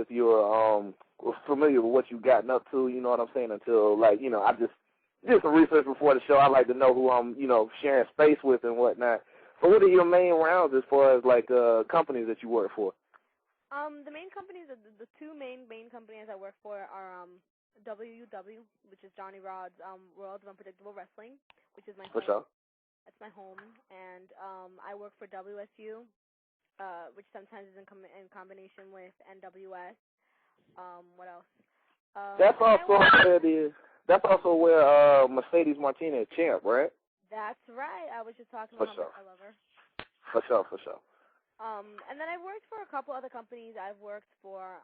if you're familiar with what you've gotten up to, you know what I'm saying, until, like, you know, I just did some research before the show. I like to know who I'm, you know, sharing space with and whatnot. So what are your main rounds as far as, like, companies that you work for? The main companies, the two main companies I work for are WUW, which is Johnny Rod's World of Unpredictable Wrestling, which is my home. For sure. That's my home. And I work for WSU, which sometimes is in combination with NWS. What else? That's also where Mercedes Martinez is champ, right? That's right. I was just talking about how much I love her. For sure. And then I worked for a couple other companies. I've worked for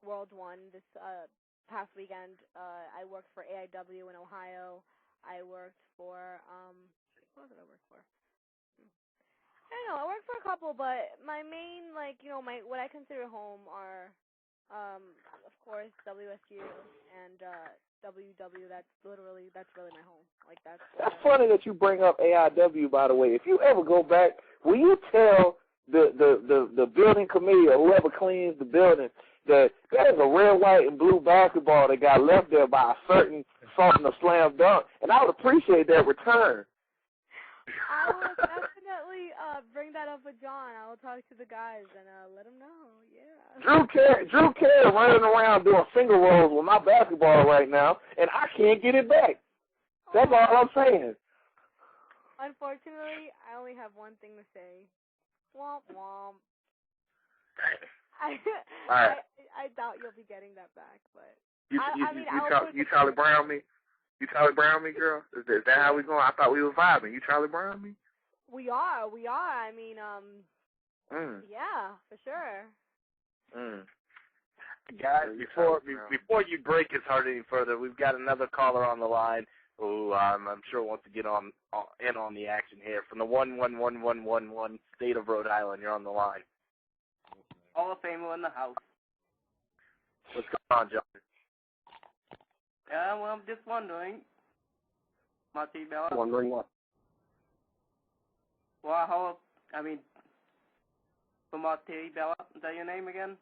World One this past weekend. I worked for AIW in Ohio. I worked for what did I work for? I don't know. I worked for a couple, but my main, like, you know, what I consider home are, of course, WSU and WW. That's really my home. Like that's funny that you bring up AIW, by the way. If you ever go back, will you tell the building committee or whoever cleans the building that is a red, white, and blue basketball that got left there by a certain Sultan of Slam Dunk, and I would appreciate that return. I will definitely bring that up with John. I will talk to the guys and let them know. Yeah. Drew Carey running around doing finger rolls with my basketball right now, and I can't get it back. That's all I'm saying. Unfortunately, I only have one thing to say. Womp womp. I doubt you'll be getting that back, but you Charlie Brown me? You Charlie Brown me, girl? Is that how we going? I thought we were vibing. You Charlie Brown me? We are. I mean, yeah, for sure. Guys, before you break his heart any further, we've got another caller on the line who I'm sure wants to get on the action here from the 11111 state of Rhode Island. You're on the line. Hall of Famer in the house. What's going on, John? Yeah, well, I'm just wondering. Marti, Belle. Wondering what? Well, for Marti, Belle, is that your name again?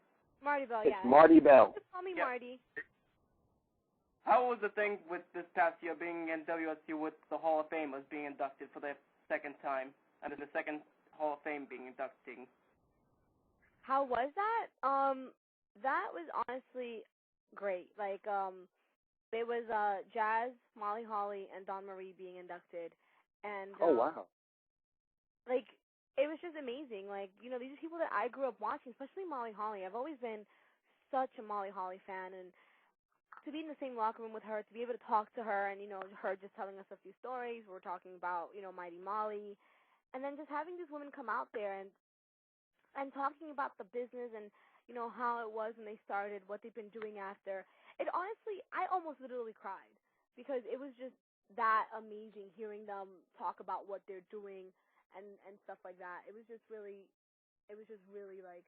Marti Belle, it's Marti Belle. Just call me Marty. How was the thing with this past year being in WSU with the Hall of Famers being inducted for the second time, and then the second Hall of Fame being inducting? How was that? That was honestly great. Like, there was Jazz, Molly Holly, and Dawn Marie being inducted, and oh wow, like it was just amazing. Like, you know, these are people that I grew up watching, especially Molly Holly. I've always been such a Molly Holly fan, and to be in the same locker room with her, to be able to talk to her, and you know, her just telling us a few stories. We're talking about, you know, Mighty Molly, and then just having these women come out there and talking about the business and, you know, how it was when they started, what they've been doing after. It honestly, I almost literally cried because it was just that amazing hearing them talk about what they're doing and stuff like that. It was just really like,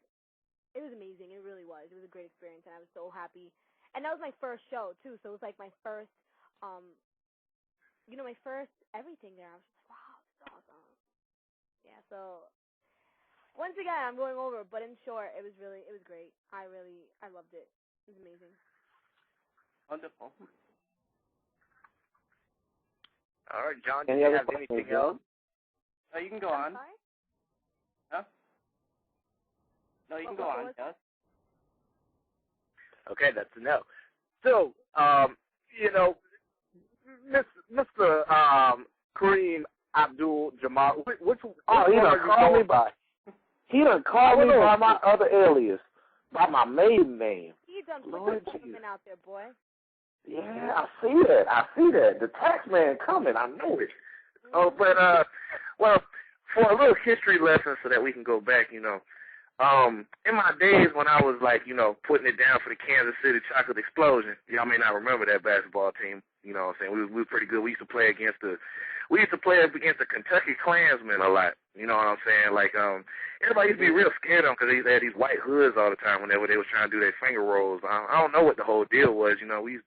it was amazing. It really was. It was a great experience, and I was so happy. And that was my first show too, so it was like my first, you know, my first everything there. I was just like, wow, this is awesome. Yeah, so once again, I'm going over, but in short, it was great. I loved it. It was amazing. Wonderful. All right, John, do you have anything else? Oh, you can go on. Sorry? Huh? No, you can go on, Gus. Okay, that's a no. So, you know, Mr. Kareem Abdul-Jabbar, which he done called me by. He done called me by my other alias, by my maiden name. He done put the women out there, boy. Yeah, I see that. The tax man coming, I know it. Oh, but, well, for a little history lesson so that we can go back, you know, in my days when I was, like, you know, putting it down for the Kansas City Chocolate Explosion, y'all may not remember that basketball team, you know what I'm saying? We were pretty good. We used to play against the Kentucky Klansmen a lot, you know what I'm saying? Like, everybody used to be real scared of them because they had these white hoods all the time whenever they was trying to do their finger rolls. I don't know what the whole deal was, you know. We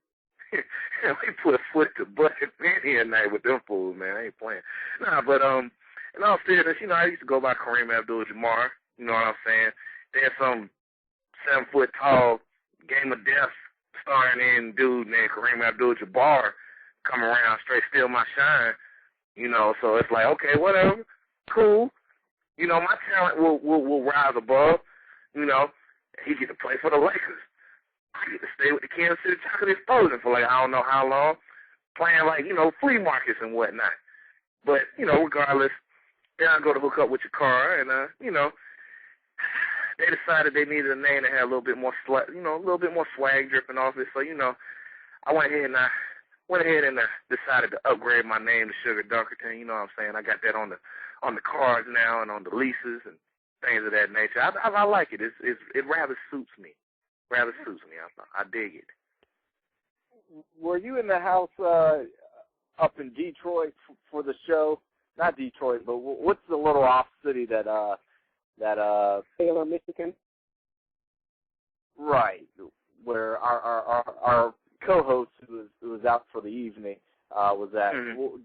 put foot to butt many a night with them fools, man. I ain't playing. Nah, but, in all seriousness, you know, I used to go by Kareem Abdul-Jabbar. You know what I'm saying? There's some 7-foot tall Game of Death starring in dude named Kareem Abdul-Jabbar come around straight steal my shine, you know, so it's like, okay, whatever, cool. You know, my talent will rise above, you know. He get to play for the Lakers. I get to stay with the Kansas City Chocolate Explosion for like I don't know how long, playing like, you know, flea markets and whatnot. But, you know, regardless, then I go to hook up with your car and, you know, they decided they needed a name that had a little bit more swag dripping off it. So, you know, I went ahead and decided to upgrade my name to Sugar Dunkerton. You know what I'm saying? I got that on the cards now and on the leases and things of that nature. I like it. It rather suits me. I dig it. Were you in the house up in Detroit for the show? Not Detroit, but what's the little off city that Taylor, Michigan? Right, where our co-host who was out for the evening was at. Mm-hmm.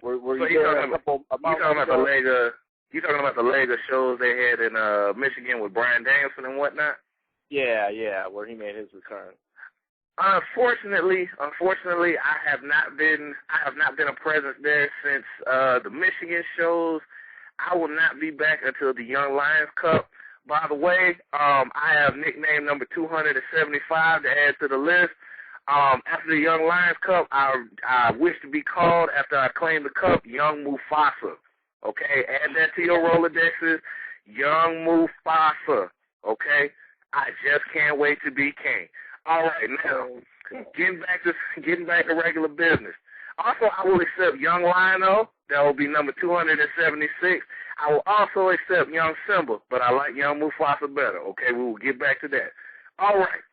Were you there a couple of months ago? You talking about the leg of shows they had in Michigan with Brian Danielson and whatnot? Yeah, where he made his return. Unfortunately, I have not been a presence there since the Michigan shows. I will not be back until the Young Lions Cup. By the way, I have nickname number 275 to add to the list. After the Young Lions Cup, I wish to be called, after I claim the cup, Young Mufasa. Okay, add that to your Rolodexes, Young Mufasa. Okay, I just can't wait to be king. All right, now getting back to regular business. Also, I will accept Young Lionel. That will be number 276. I will also accept Young Simba, but I like Young Mufasa better. Okay, we will get back to that. All right.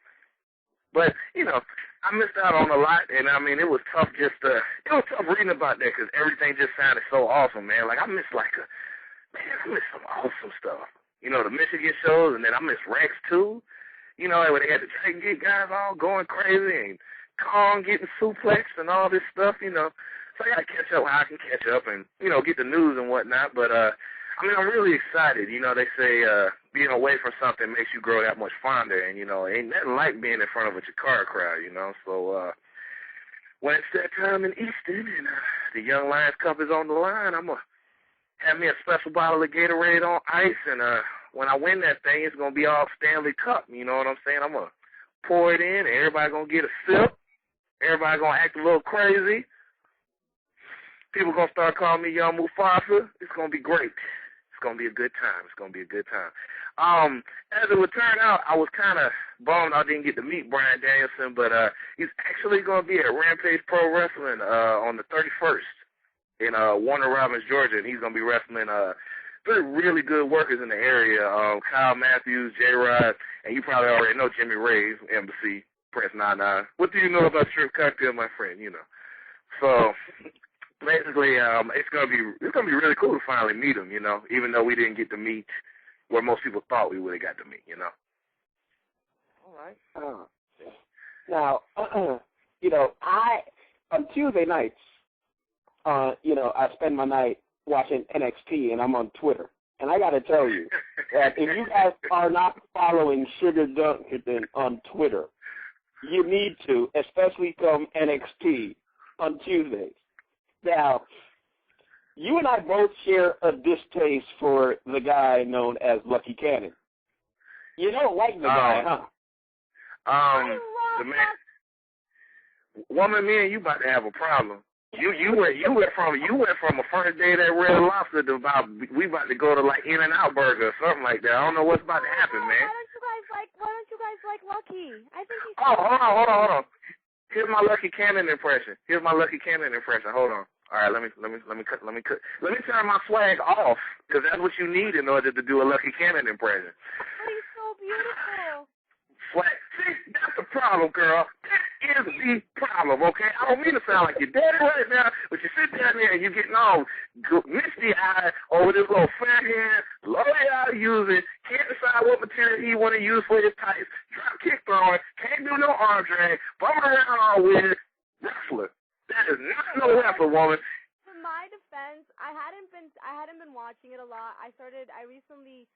But, you know, I missed out on a lot, and, I mean, it was tough reading about that because everything just sounded so awesome, man. Like, I missed some awesome stuff. You know, the Michigan shows, and then I missed Rex, too. You know, where they had the Dragon Gate guys all going crazy and Kong getting suplexed and all this stuff, you know. So I got to catch up how I can catch up and, you know, get the news and whatnot. But, I mean, I'm really excited. You know, they say being away from something makes you grow that much fonder. And, you know, ain't nothing like being in front of a Chikara crowd, you know. So when it's that time in Easton and the Young Lions Cup is on the line, I'm going to have me a special bottle of Gatorade on ice. And when I win that thing, it's going to be all Stanley Cup. You know what I'm saying? I'm going to pour it in, and everybody going to get a sip. Everybody going to act a little crazy. People going to start calling me Young Mufasa. It's going to be great. It's going to be a good time. As it would turn out, I was kind of bummed I didn't get to meet Brian Danielson, but he's actually going to be at Rampage Pro Wrestling on the 31st in Warner Robins, Georgia, and he's going to be wrestling three really good workers in the area, Kyle Matthews, J-Rod, and you probably already know Jimmy Ray's Embassy, Prince 99. What do you know about Strip Cocktail, my friend? You know. So basically, it's gonna be really cool to finally meet him. You know, even though we didn't get to meet where most people thought we would have got to meet. You know. All right. Now, you know, on Tuesday nights, you know, I spend my night watching NXT, and I'm on Twitter. And I got to tell you that if you guys are not following Sugar Dunkerton on Twitter, you need to, especially come NXT on Tuesdays. Now, you and I both share a distaste for the guy known as Lucky Cannon. You don't like the guy, huh? The man, woman, me and you about to have a problem. You went from a first date at Red Lobster to we about to go to like In-N-Out Burger or something like that. I don't know what's about to happen, man. Why don't you guys like Lucky? I think he's hold on. Here's my Lucky Cannon impression. Hold on. All right, let me turn my swag off because that's what you need in order to do a Lucky Cannon impression. He's so beautiful. Swag. See, that's the problem, girl. That is the problem, okay? I don't mean to sound like your daddy right now, but you sit down there and you're getting all misty-eyed over this little fat hand, low-eyed using, can't decide what material he want to use for his tights, drop kick throwing, can't do no arm drag, bumming around all weird, wrestler. That is not no wrestler, woman. For my defense, I hadn't been watching it a lot. I recently